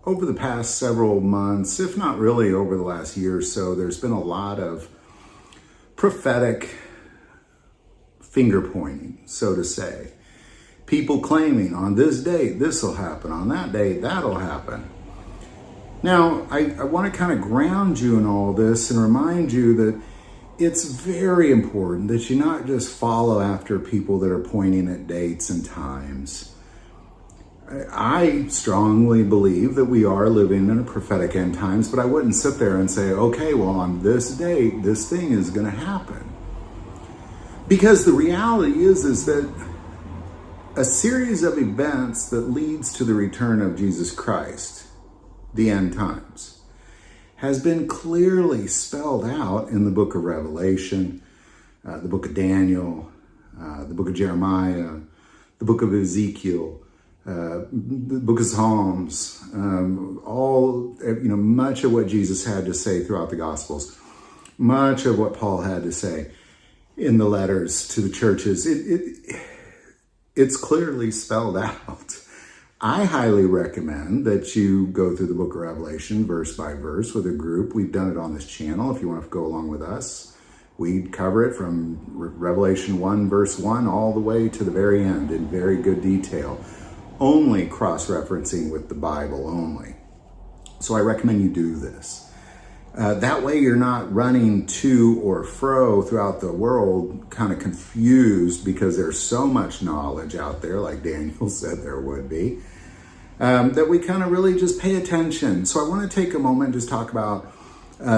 over the past several months, if not really over the last year or so, there's been a lot of prophetic finger pointing, so to say. People claiming on this date, this will happen, on that date, that'll happen. Now, I want to kind of ground you in all this and remind you that it's very important that you not just follow after people that are pointing at dates and times. I strongly believe that we are living in a prophetic end times, but I wouldn't sit there and say, okay, well, on this date, this thing is going to happen. Because the reality is that a series of events that leads to the return of Jesus Christ, the end times, has been clearly spelled out in the book of Revelation, the book of Daniel, the book of Jeremiah, the book of Ezekiel, the book of Psalms, much of what Jesus had to say throughout the Gospels, much of what Paul had to say in the letters to the churches. It's clearly spelled out. I highly recommend that you go through the book of Revelation verse by verse with a group. We've done it on this channel if you want to go along with us. We cover it from Revelation 1 verse 1 all the way to the very end in very good detail, only cross-referencing with the Bible only. So I recommend you do this. That way you're not running to or fro throughout the world kind of confused because there's so much knowledge out there, like Daniel said there would be, that we kind of really just pay attention. So I want to take a moment and just talk about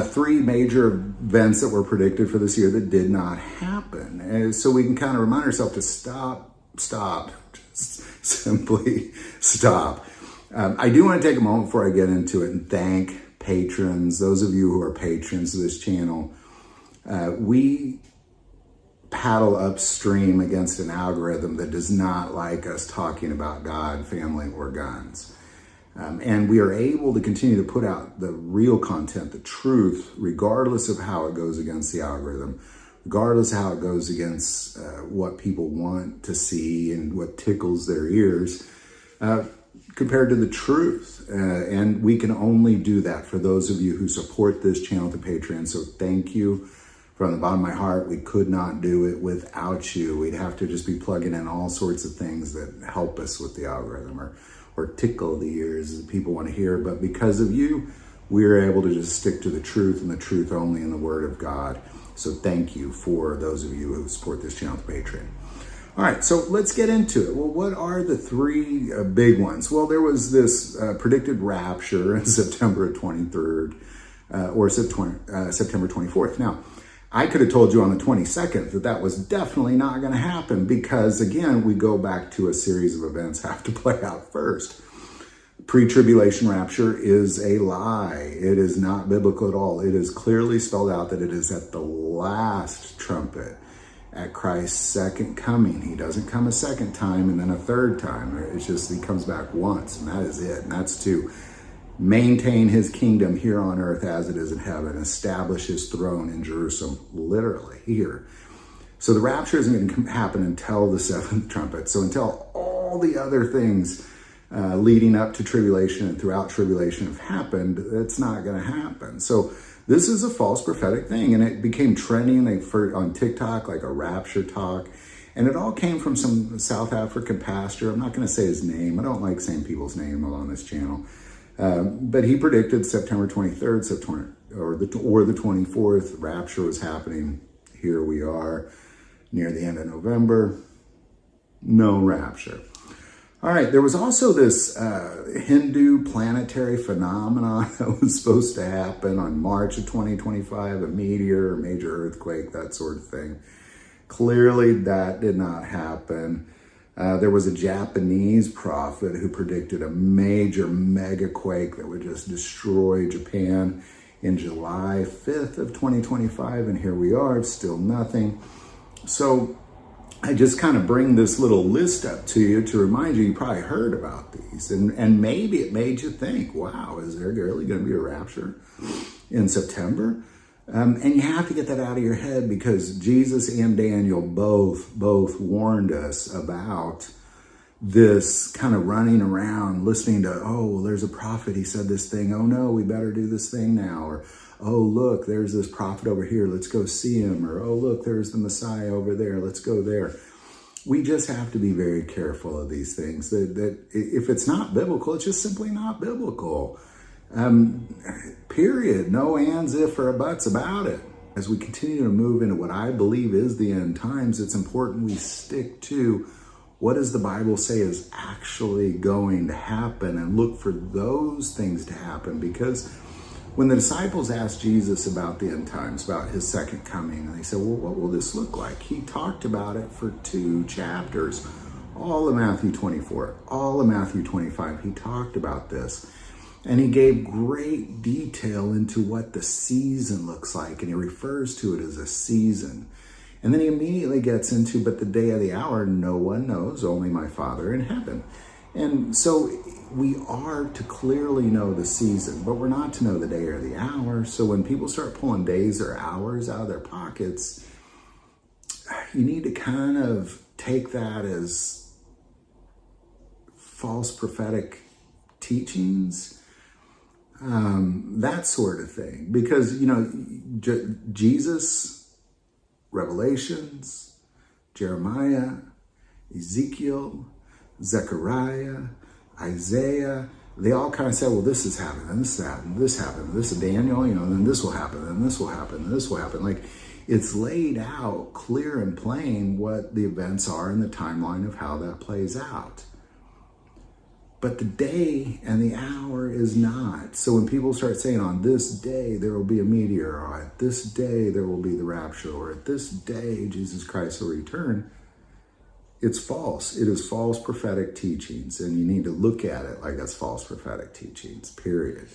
three major events that were predicted for this year that did not happen. And so we can kind of remind ourselves to stop, just simply stop. I do want to take a moment before I get into it and thank patrons, those of you who are patrons of this channel. We paddle upstream against an algorithm that does not like us talking about God, family, or guns. And we are able to continue to put out the real content, the truth, regardless of how it goes against the algorithm, regardless of how it goes against what people want to see and what tickles their ears, compared to the truth. And we can only do that for those of you who support this channel to Patreon. So thank you from the bottom of my heart. We could not do it without you. We'd have to just be plugging in all sorts of things that help us with the algorithm or tickle the ears that people want to hear. But because of you, we are able to just stick to the truth and the truth only in the Word of God. So thank you for those of you who support this channel to Patreon. All right, so let's get into it. Well, what are the three big ones? Well, there was this predicted rapture in September 23rd or September 24th. Now, I could have told you on the 22nd that was definitely not going to happen because, again, we go back to a series of events have to play out first. Pre-tribulation rapture is a lie. It is not biblical at all. It is clearly spelled out that it is at the last trumpet, at Christ's second coming. He doesn't come a second time and then a third time. It's just he comes back once, and that is it. And that's to maintain his kingdom here on earth as it is in heaven, establish his throne in Jerusalem, literally here. So the rapture isn't going to happen until the seventh trumpet. So until all the other things leading up to tribulation and throughout tribulation have happened, it's not going to happen. So this is a false prophetic thing, and it became trending on TikTok, like a rapture talk. And it all came from some South African pastor. I'm not going to say his name. I don't like saying people's name on this channel. But he predicted September 23rd, or the 24th, rapture was happening. Here we are near the end of November. No rapture. All right, there was also this Hindu planetary phenomenon that was supposed to happen on March of 2025, a meteor, a major earthquake, that sort of thing. Clearly, that did not happen. There was a Japanese prophet who predicted a major mega quake that would just destroy Japan in July 5th of 2025, and here we are, still nothing. So I just kind of bring this little list up to you to remind you probably heard about these. And maybe it made you think, wow, is there really going to be a rapture in September? And you have to get that out of your head because Jesus and Daniel both warned us about this kind of running around listening to, oh, well, there's a prophet, he said this thing, oh no, we better do this thing now, or oh look, there's this prophet over here, let's go see him, or oh look, there's the Messiah over there, let's go there. We just have to be very careful of these things, that if it's not biblical, it's just simply not biblical. Period. No ands, if, or buts about it. As we continue to move into what I believe is the end times, it's important we stick to what does the Bible say is actually going to happen, and look for those things to happen. Because when the disciples asked Jesus about the end times, about his second coming, and they said, well, what will this look like? He talked about it for 2 chapters. All of Matthew 24, all of Matthew 25, he talked about this. And he gave great detail into what the season looks like, and he refers to it as a season. And then he immediately gets into, but the day of the hour, no one knows, only my Father in heaven. And so we are to clearly know the season, but we're not to know the day or the hour. So when people start pulling days or hours out of their pockets, you need to kind of take that as false prophetic teachings, that sort of thing. Because, Jesus, Revelations, Jeremiah, Ezekiel, Zechariah, Isaiah, they all kind of said, well, this has happened, and this happened, this happened, this is Daniel, and then this will happen, and this will happen, and this will happen. Like, it's laid out clear and plain what the events are and the timeline of how that plays out. But the day and the hour is not. So when people start saying, on this day there will be a meteor, or at this day there will be the rapture, or at this day Jesus Christ will return, it's false. It is false prophetic teachings, and you need to look at it like that's false prophetic teachings, period.